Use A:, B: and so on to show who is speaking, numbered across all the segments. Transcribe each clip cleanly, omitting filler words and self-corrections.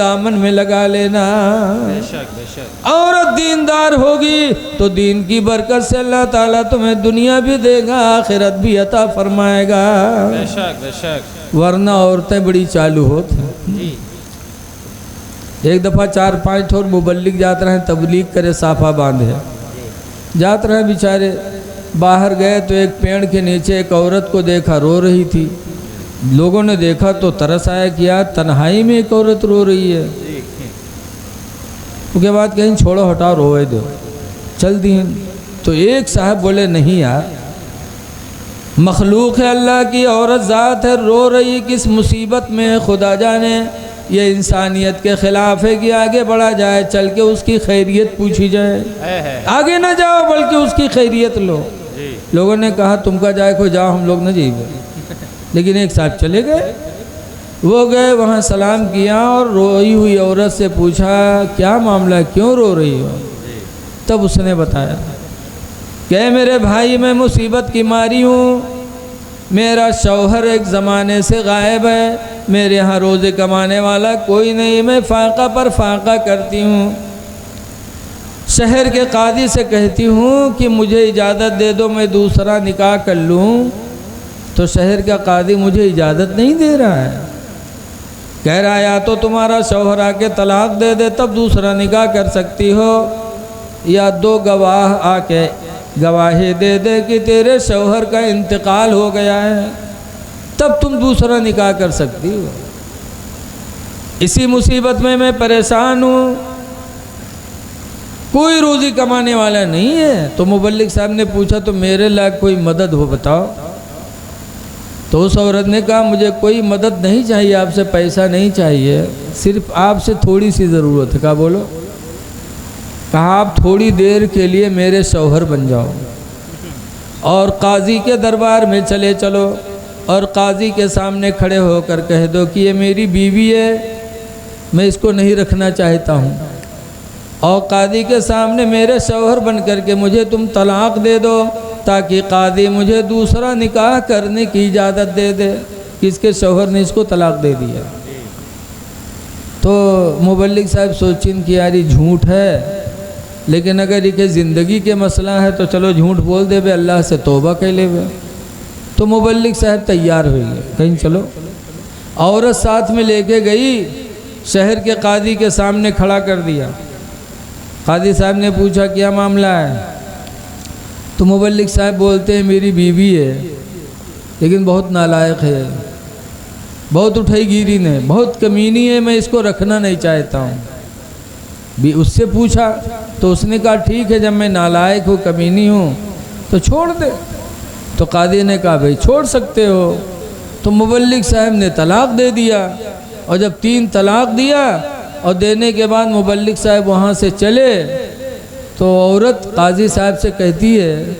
A: دامن میں لگا لینا۔
B: بے شک بے شک۔
A: عورت دیندار ہوگی تو دین کی برکت سے اللہ تعالیٰ تمہیں دنیا بھی دے گا، آخرت بھی عطا فرمائے گا۔
B: بے شک بے شک۔
A: ورنہ عورتیں بڑی چالو ہوتی ہیں۔
B: جی
A: ایک دفعہ 4-5 اور مبلغ جاتے رہے، تبلیغ کرے، صافہ باندھے جاتے رہے بیچارے، باہر گئے تو ایک پیڑ کے نیچے ایک عورت کو دیکھا، رو رہی تھی۔ لوگوں نے دیکھا تو ترس آیا کہ یار تنہائی میں ایک عورت رو رہی ہے۔ اس کے بعد کہیں چھوڑو ہٹاؤ، روئے دو، چل دی۔ تو ایک صاحب بولے نہیں یار، مخلوق ہے اللہ کی، عورت ذات ہے، رو رہی کس مصیبت میں ہے خدا جانے، یہ انسانیت کے خلاف ہے کہ آگے بڑھا جائے، چل کے اس کی خیریت پوچھی جائے، آگے نہ جاؤ بلکہ اس کی خیریت لو۔ لوگوں نے کہا تم کا جائے کو جاؤ، ہم لوگ نہ جائیے، لیکن ایک صاحب چلے گئے۔ وہ گئے وہاں سلام کیا اور روئی ہوئی عورت سے پوچھا کیا معاملہ ہے، کیوں رو رہی ہو؟ تب اس نے بتایا کہ میرے بھائی میں مصیبت کی ماری ہوں، میرا شوہر ایک زمانے سے غائب ہے، میرے ہاں روزے کمانے والا کوئی نہیں، میں فاقہ پر فاقہ کرتی ہوں، شہر کے قاضی سے کہتی ہوں کہ مجھے اجازت دے دو میں دوسرا نکاح کر لوں، تو شہر کا قاضی مجھے اجازت نہیں دے رہا ہے، کہہ رہا یا تو تمہارا شوہر آ کے طلاق دے دے تب دوسرا نکاح کر سکتی ہو، یا 2 گواہ آ کے گواہی دے دے کہ تیرے شوہر کا انتقال ہو گیا ہے تب تم دوسرا نکاح کر سکتی ہو۔ اسی مصیبت میں پریشان ہوں، کوئی روزی کمانے والا نہیں ہے۔ تو مبلغ صاحب نے پوچھا تو میرے لائق کوئی مدد ہو بتاؤ۔ تو اس عورت نے کہا مجھے کوئی مدد نہیں چاہیے، آپ سے پیسہ نہیں چاہیے، صرف آپ سے تھوڑی سی ضرورت ہے۔ کہا بولو؟ کہا آپ تھوڑی دیر کے لیے میرے شوہر بن جاؤ اور قاضی کے دربار میں چلے چلو اور قاضی کے سامنے کھڑے ہو کر کہہ دو کہ یہ میری بیوی ہے، میں اس کو نہیں رکھنا چاہتا ہوں، اور قاضی کے سامنے میرے شوہر بن کر کے مجھے تم طلاق دے دو تاکہ قاضی مجھے دوسرا نکاح کرنے کی اجازت دے دے کہ اس کے شوہر نے اس کو طلاق دے دیا۔ تو مبلغ صاحب سوچیں کہ یار یہ جھوٹ ہے، لیکن اگر یہ کہ زندگی کے مسئلہ ہے تو چلو جھوٹ بول دے بے، اللہ سے توبہ کر لے بے۔ تو مبلغ صاحب تیار ہوئی ہے، کہیں چلو۔ عورت ساتھ میں لے کے گئی، شہر کے قاضی کے سامنے کھڑا کر دیا۔ قاضی صاحب نے پوچھا کیا معاملہ ہے؟ تو مبلغ صاحب بولتے ہیں میری بیوی ہے لیکن بہت نالائق ہے، بہت اٹھائی گیری نے، بہت کمینی ہے، میں اس کو رکھنا نہیں چاہتا ہوں۔ بھی اس سے پوچھا تو اس نے کہا ٹھیک ہے جب میں نالائق ہوں، کمینی ہوں تو چھوڑ دے۔ تو قاضی نے کہا بھئی چھوڑ سکتے ہو۔ تو مبلغ صاحب نے طلاق دے دیا، اور جب 3 طلاق دیا اور دینے کے بعد مبلغ صاحب وہاں سے چلے تو عورت قاضی صاحب سے کہتی ہے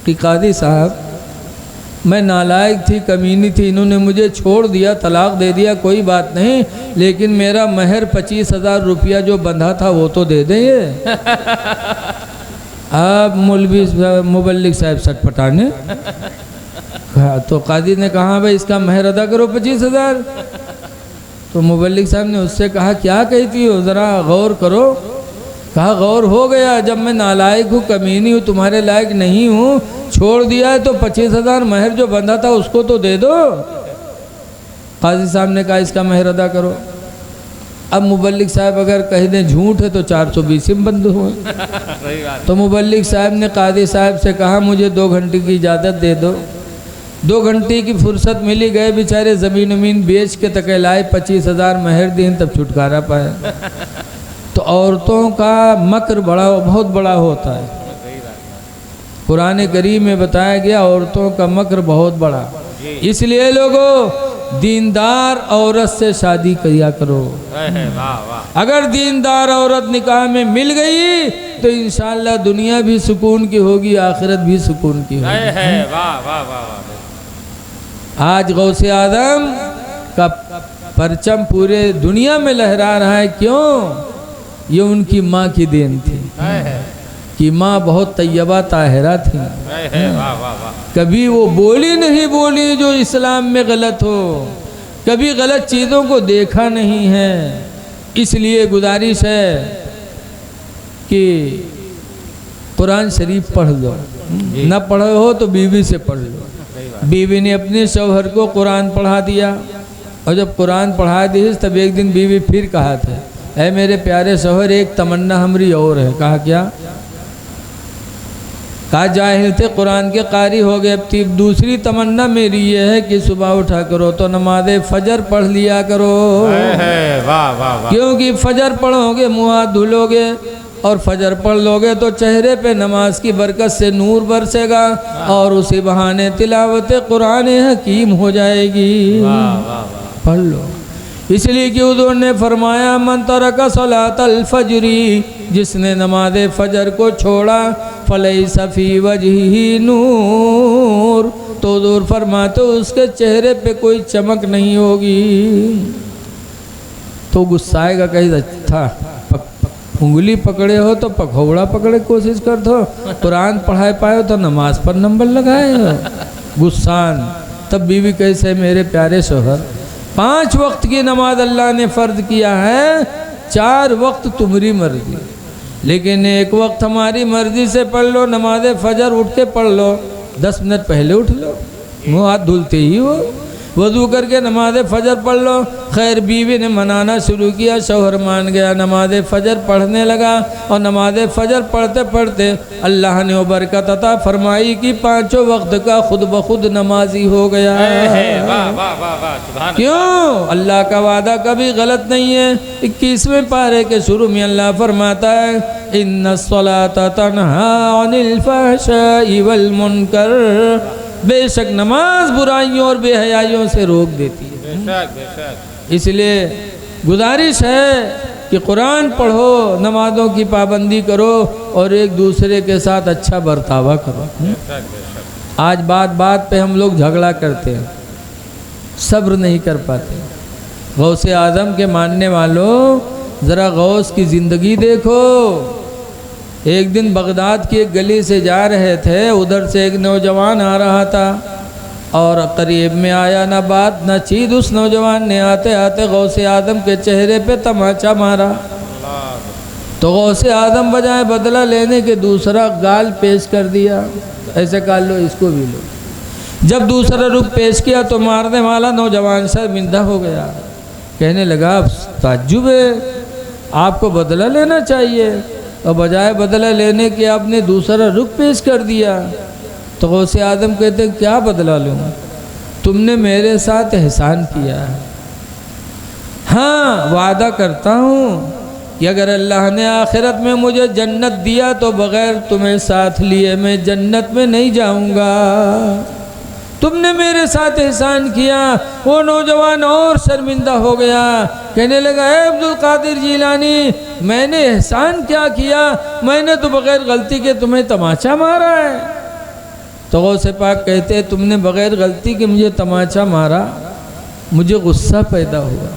A: کہ قاضی صاحب میں نالائق تھی، کمینی تھی، انہوں نے مجھے چھوڑ دیا، طلاق دے دیا، کوئی بات نہیں، لیکن میرا مہر 25,000 روپیہ جو بندھا تھا وہ تو دے دیں یہ۔ اب مبلغ صاحب سٹ پٹانے، تو قاضی نے کہا بھائی اس کا مہر ادا کرو 25,000۔ تو مبلغ صاحب نے اس سے کہا کیا کہتی ہو، ذرا غور کرو۔ کہا غور ہو گیا، جب میں نالائق ہوں، کمینی ہوں، تمہارے لائق نہیں ہوں، چھوڑ دیا ہے تو 25,000 مہر جو بندھا تھا اس کو تو دے دو۔ قاضی صاحب نے کہا اس کا مہر ادا کرو۔ اب مبلغ صاحب اگر کہہ دیں جھوٹ ہے تو 420 بند ہوئے۔ تو مبلغ صاحب نے قاضی صاحب سے کہا مجھے 2 گھنٹے کی اجازت دے دو۔ 2 گھنٹے کی فرصت ملی، گئے بیچارے زمین بیچ کے تک لائے، 25,000 مہر دیں تب چھٹکارا پایا۔ تو عورتوں کا مکر بہت بڑا ہوتا ہے، قرآن کریم میں بتایا گیا عورتوں کا مکر بہت بڑا، اس لیے لوگوں دیندار عورت سے شادی کیا کرو۔ اگر دیندار عورت نکاح میں مل گئی تو انشاءاللہ دنیا بھی سکون کی ہوگی، آخرت بھی سکون کی ہوگی۔ آج غوث اعظم کا پرچم پورے دنیا میں لہرا رہا ہے، کیوں؟ یہ ان کی ماں کی دین تھی کہ ماں بہت طیبہ طاہرہ تھی، کبھی وہ بولی نہیں بولی جو اسلام میں غلط ہو، کبھی غلط چیزوں کو دیکھا نہیں ہے، اس لیے گزارش ہے کہ قرآن شریف پڑھ لو، نہ پڑھے ہو تو بیوی سے پڑھ لو۔ بیوی نے اپنے شوہر کو قرآن پڑھا دیا، اور جب قرآن پڑھا دی تب ایک دن بیوی پھر کہا تھا، اے میرے پیارے شوہر ایک تمنا ہماری اور ہے۔ کہا کیا؟ کہا جاہل تھے قرآن کے قاری ہو گئے، اب دوسری تمنا میری یہ ہے کہ صبح اٹھا کرو تو نماز فجر پڑھ لیا کرو، کیونکہ فجر پڑھو گے منہ ہاتھ دھلو گے، اور فجر پڑھ لو گے تو چہرے پہ نماز کی برکت سے نور برسے گا، اور اسی بہانے تلاوت قرآن حکیم ہو جائے گی۔ پڑھ لو۔ اس لیے کہ حضور نے فرمایا من ترک صلاۃ الفجر، جس نے نماز فجر کو چھوڑا فلیس فی وجہہ نور، تو حضور فرماتے اس کے چہرے پہ کوئی چمک نہیں ہوگی۔ تو غصائے گا کہیں تھا انگلی پکڑے ہو تو پکوڑا پکڑے کوشش کر دو، قرآن پڑھائے پائے تو نماز پر نمبر لگائے ہو، غصان۔ تب بیوی کیسے میرے پیارے شوہر 5 وقت کی نماز اللہ نے فرض کیا ہے، 4 وقت تمہاری مرضی، لیکن ایک وقت ہماری مرضی سے پڑھ لو۔ نماز فجر اٹھ کے پڑھ لو، 10 منٹ پہلے اٹھ لو، منہ ہاتھ دھلتے ہی ہو، وضو کر کے نماز فجر پڑھ لو۔ خیر بیوی نے منانا شروع کیا، شوہر مان گیا، نماز فجر پڑھنے لگا، اور نماز فجر پڑھتے پڑھتے اللہ نے وہ برکت عطا فرمائی کہ 5 وقت کا خود بخود نمازی ہو گیا۔ کیوں؟ اللہ کا وعدہ کبھی غلط نہیں ہے۔ 21ویں پارے کے شروع میں اللہ فرماتا ہے ان الصلاۃ تنہی عن الفحشاء والمنکر، بے شک نماز برائیوں اور بے حیائیوں سے روک دیتی ہے۔ اس لیے گزارش ہے کہ قرآن پڑھو، نمازوں کی پابندی کرو، اور ایک دوسرے کے ساتھ اچھا برتاوا کرو۔ آج بات پہ ہم لوگ جھگڑا کرتے ہیں، صبر نہیں کر پاتے۔ غوث اعظم کے ماننے والوں ذرا غوث کی زندگی دیکھو۔ ایک دن بغداد کی ایک گلی سے جا رہے تھے، ادھر سے ایک نوجوان آ رہا تھا، اور قریب میں آیا نہ بات نہ چیت، اس نوجوان نے آتے آتے غوث اعظم کے چہرے پہ تماچا مارا۔ تو غوث اعظم بجائے بدلہ لینے کے دوسرا گال پیش کر دیا، ایسے کر لو اس کو بھی لو۔ جب دوسرا رخ پیش کیا تو مارنے والا نوجوان شرمندہ ہو گیا، کہنے لگا اب تعجب ہے، آپ کو بدلہ لینا چاہیے، اور بجائے بدلہ لینے کے آپ نے دوسرا رخ پیش کر دیا۔ تو غوث اعظم کہتے ہیں کیا بدلہ لوں؟ تم نے میرے ساتھ احسان کیا ہے، ہاں وعدہ کرتا ہوں کہ اگر اللہ نے آخرت میں مجھے جنت دیا تو بغیر تمہیں ساتھ لیے میں جنت میں نہیں جاؤں گا۔ تم نے میرے ساتھ احسان کیا۔ وہ نوجوان اور شرمندہ ہو گیا، کہنے لگا اے عبدالقادر جیلانی، میں نے احسان کیا میں نے تو بغیر غلطی کے تمہیں تماچا مارا ہے۔ تو غوث پاک کہتے ہیں تم نے بغیر غلطی کے مجھے تماچا مارا، مجھے غصہ پیدا ہوا،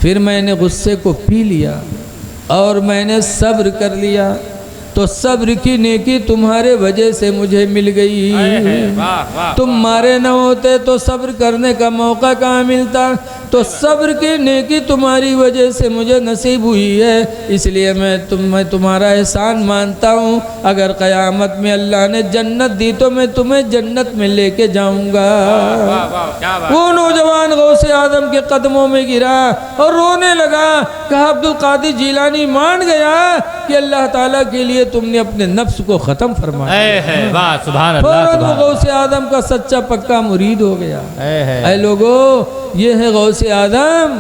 A: پھر میں نے غصے کو پی لیا اور میں نے صبر کر لیا، تو صبر کی نیکی تمہارے وجہ سے مجھے مل گئی۔ تم مارے نہ ہوتے تو صبر کرنے کا موقع کہاں ملتا، تو صبر کی نیکی تمہاری وجہ سے مجھے نصیب ہوئی ہے، اس لیے میں تمہارا احسان مانتا ہوں۔ اگر قیامت میں اللہ نے جنت دی تو میں تمہیں جنت میں لے کے جاؤں گا۔ وہ نوجوان غوث اعظم کے قدموں میں گرا اور رونے لگا، کہا عبدالقادر جیلانی مان گیا کہ اللہ تعالیٰ کے لیے تم نے اپنے نفس کو ختم فرمایا۔ فوراً وہ غوث اعظم کا سچا پکا مرید ہو گیا۔ اے لوگو، یہ ہے غوث اعظم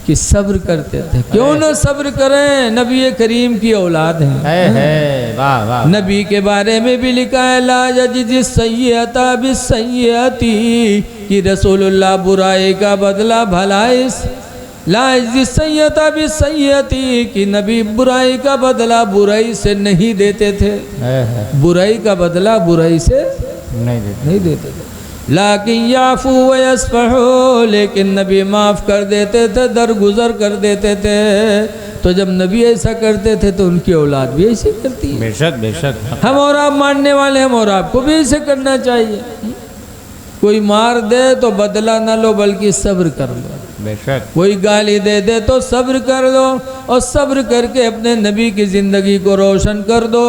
A: کہ صبر کرتے تھے۔ کیوں نہ صبر کریں، نبی کریم کی اولاد ہیں۔ نبی کے بارے میں بھی لکھا ہے لا یجزی السیئۃ بالسیئۃ، کہ رسول اللہ برائی کا بدلہ بھلائی لا یجزی السیئۃ بالسیئۃ، کہ نبی برائی کا بدلہ برائی سے نہیں دیتے تھے، برائی کا بدلہ برائی سے نہیں دیتے تھے۔ لیکن یعفو ویصفحو، لیکن نبی معاف کر دیتے تھے، درگزر کر دیتے تھے۔ تو جب نبی ایسا کرتے تھے تو ان کی اولاد بھی ایسے کرتی ہے۔
B: بے شک
A: ہم اور آپ ماننے والے، ہم اور آپ کو بھی ایسے کرنا چاہیے۔ کوئی مار دے تو بدلہ نہ لو بلکہ صبر کر لو۔
B: بے شک
A: کوئی گالی دے دے تو صبر کر دو اور صبر کر کے اپنے نبی کی زندگی کو روشن کر دو